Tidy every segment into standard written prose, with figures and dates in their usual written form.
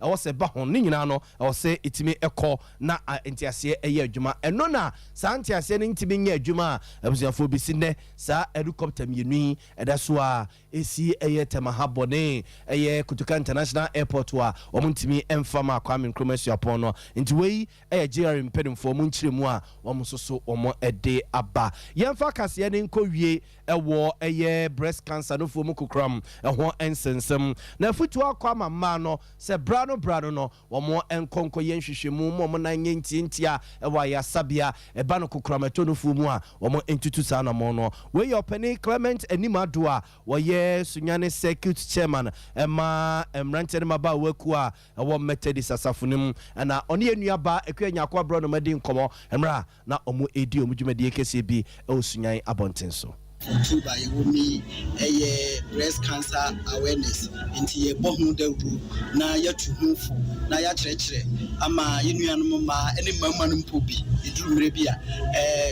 ɛwɔ sɛ ba hon ne nyina no ɛwɔ sɛ etimi ɛkɔ na ntiase ɛyɛ adwuma ɛno na saa ntiase ne ntimi nyɛ adwuma a abusuafo bi si nnɛ saa helicopter mienu ɛda so a esi ɛyɛ temahabone ɛyɛ Kutuka International Airport a wɔn ntimi ɛmfa ma Kwame Nkrumah suapɔn no nti wei ɛyɛ JR mpedimfo wɔn nkyerɛ mu a wɔn soso wɔn ɛde aba yɛmfa kaseɛ ne nkɔ wie ɛwɔ ɛyɛ breast cancer no fo mu kokram ɛho ɛnsensɛm na afutu akɔ ama mmaa no sɛ brano no wɔn ɛnkɔnkɔ yɛn hwehwɛmu mu wɔn nan nyɛ ntientia ɛwɔ ayasabea ɛba no kokram ɛtɔ no fo mu a wɔn ntutu saa na wɔn no wei yɛ ɔpɛni Clement Animado a wɔyɛ Sunyane Circuit Chairman ɛma mmeranteɛ no maba waku a ɛwɔ Methodist asafo no mu ɛna ɔne yɛ nuaba ɛkua nyakɔ abro no madi nkɔmɔ ɛmra na ɔmo edi ɔmo dwumadie kɛseɛ bi ɛwɔ Sunyane abɔnten so October you will be a breast cancer awareness into a bohun dewdu na yatu hunfo na ya kyerɛkyerɛ ama yenuanom ma ene mammanum pobi edurumre bia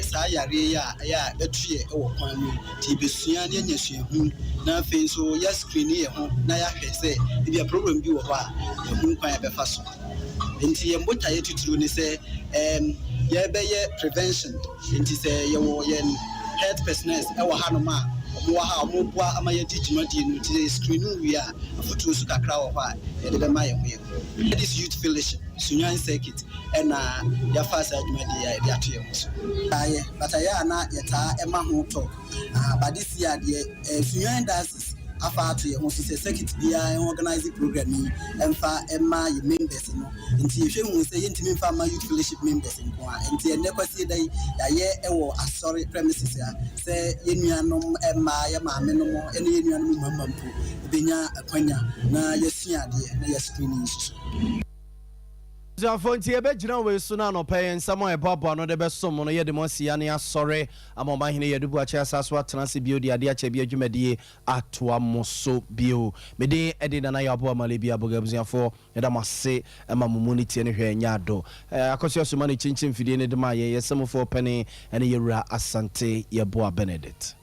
saa yare ya betue ɛwɔ kwan mu ti besua ne nyasua hu na afei so ya screen ye ho na ya hwɛ sɛ bia problem bi wɔ hɔ a hu kwan ɛbɛfa so nti ye mbota ye tuturu ne sɛ ye bɛyɛ prevention nti sɛ ye wɔ ye health personals ewa hanoma omo ha omo boa amaye digimadi no ti screen we a afutu su kakra wo ha e de be maye ho this youth fellowship Sunyane Circuit na ya fast adwumadi ya de ato ye so aye bataya na yeta ema ho talk but this year the Sunyane diocese afa to ye ho so circuit bia organizing program ni emfa ema ye members no nti ye hwe hu se ye ntimi mfa ma youth fellowship members nko a nti enne kwasi dai ya ye ewo asori premises ya se ye nuanom ema ye maame no mo ene ye nuanom mamampo benya akwanya na ye suade na ye screening so Zafo nti ebegyina we so na no pay nsamo ebabo no de besom no ye de mosia ne asore amoma hene ye dubu acha asaso atenase bio de ade acha bi adwumadie atoa moso bio mede ede na ya abo amale bi aboga buziafo ye da mase ama mumunity ne hwe nya do akosio so ma ne chinchin fidie ne de ma ye yesemfo pene ene ye wura asante ye boa Benedict